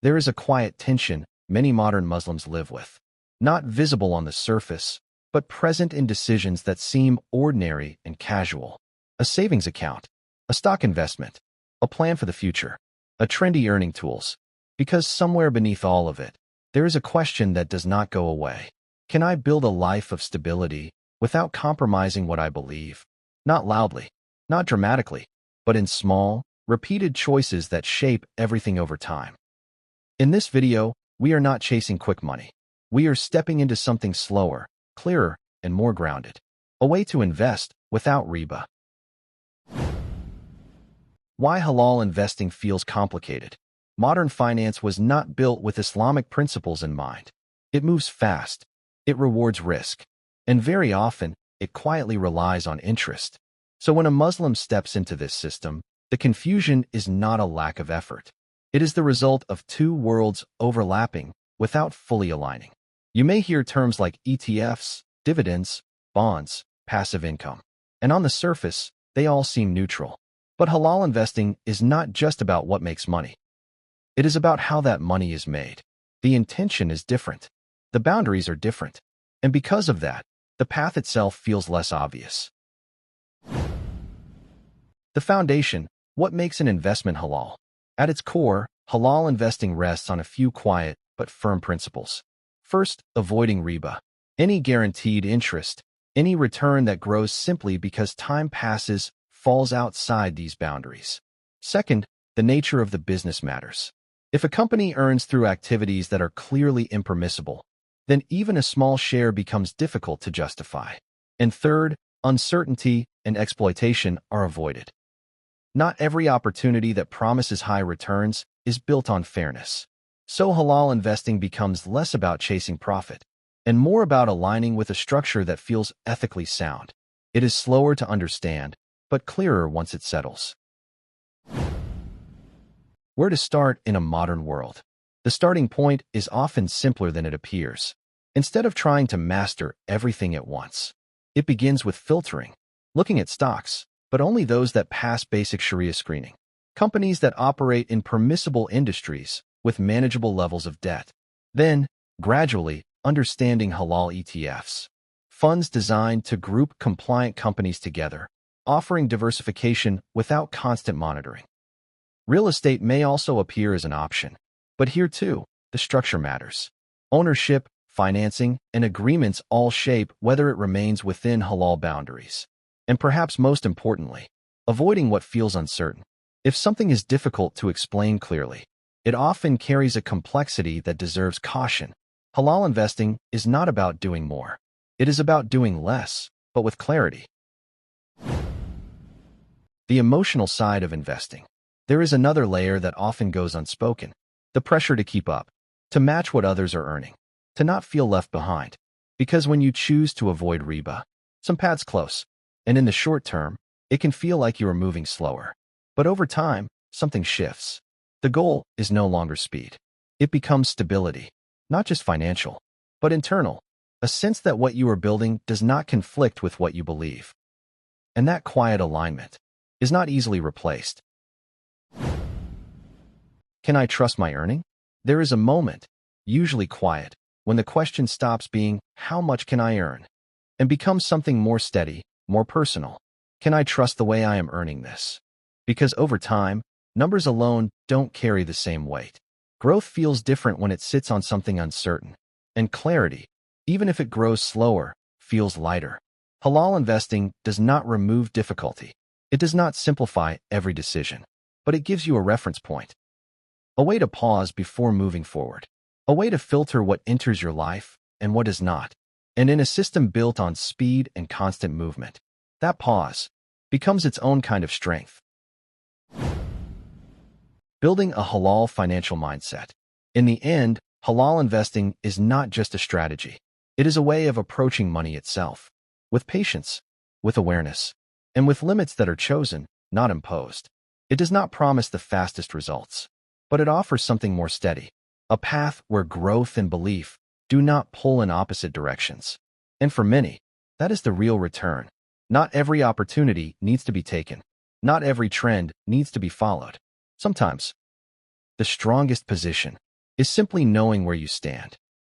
there is a quiet tension many modern Muslims live with, not visible on the surface, but present in decisions that seem ordinary and casual. A savings account, a stock investment, a plan for the future, a trendy earning tools. Because somewhere beneath all of it, there is a question that does not go away. Can I build a life of stability without compromising what I believe? Not loudly, not dramatically, but in small, repeated choices that shape everything over time. In this video, we are not chasing quick money. We are stepping into something slower, clearer, and more grounded. A way to invest without riba. Why halal investing feels complicated. Modern finance was not built with Islamic principles in mind. It moves fast. It rewards risk. And very often, it quietly relies on interest. So when a Muslim steps into this system, the confusion is not a lack of effort. It is the result of two worlds overlapping without fully aligning. You may hear terms like ETFs, dividends, bonds, passive income. And on the surface, they all seem neutral. But halal investing is not just about what makes money. It is about how that money is made. The intention is different. The boundaries are different. And because of that, the path itself feels less obvious. The foundation, what makes an investment halal? At its core, halal investing rests on a few quiet but firm principles. First, avoiding riba. Any guaranteed interest, any return that grows simply because time passes, falls outside these boundaries. Second, the nature of the business matters. If a company earns through activities that are clearly impermissible, then even a small share becomes difficult to justify. And third, uncertainty and exploitation are avoided. Not every opportunity that promises high returns is built on fairness. So halal investing becomes less about chasing profit and more about aligning with a structure that feels ethically sound. It is slower to understand, but clearer once it settles. Where to start in a modern world? The starting point is often simpler than it appears. Instead of trying to master everything at once, it begins with filtering, looking at stocks, but only those that pass basic Sharia screening. Companies that operate in permissible industries with manageable levels of debt. Then, gradually, understanding halal ETFs. Funds designed to group compliant companies together, offering diversification without constant monitoring. Real estate may also appear as an option, but here too, the structure matters. Ownership, financing, and agreements all shape whether it remains within halal boundaries. And perhaps most importantly, avoiding what feels uncertain. If something is difficult to explain clearly, it often carries a complexity that deserves caution. Halal investing is not about doing more. It is about doing less, but with clarity. The emotional side of investing. There is another layer that often goes unspoken. The pressure to keep up, to match what others are earning, to not feel left behind. Because when you choose to avoid riba, some paths close, and in the short term, it can feel like you are moving slower. But over time, something shifts. The goal is no longer speed. It becomes stability, not just financial, but internal, a sense that what you are building does not conflict with what you believe. And that quiet alignment is not easily replaced. Can I trust my earning? There is a moment, usually quiet, when the question stops being, how much can I earn? And becomes something more steady, more personal. Can I trust the way I am earning this? Because over time, numbers alone don't carry the same weight. Growth feels different when it sits on something uncertain. And clarity, even if it grows slower, feels lighter. Halal investing does not remove difficulty. It does not simplify every decision, but it gives you a reference point. A way to pause before moving forward. A way to filter what enters your life and what does not. And in a system built on speed and constant movement, that pause becomes its own kind of strength. Building a halal financial mindset. In the end, halal investing is not just a strategy. It is a way of approaching money itself, with patience, with awareness, and with limits that are chosen, not imposed. It does not promise the fastest results, but it offers something more steady, a path where growth and belief do not pull in opposite directions. And for many, that is the real return. Not every opportunity needs to be taken. Not every trend needs to be followed. Sometimes, the strongest position, is simply knowing where you stand.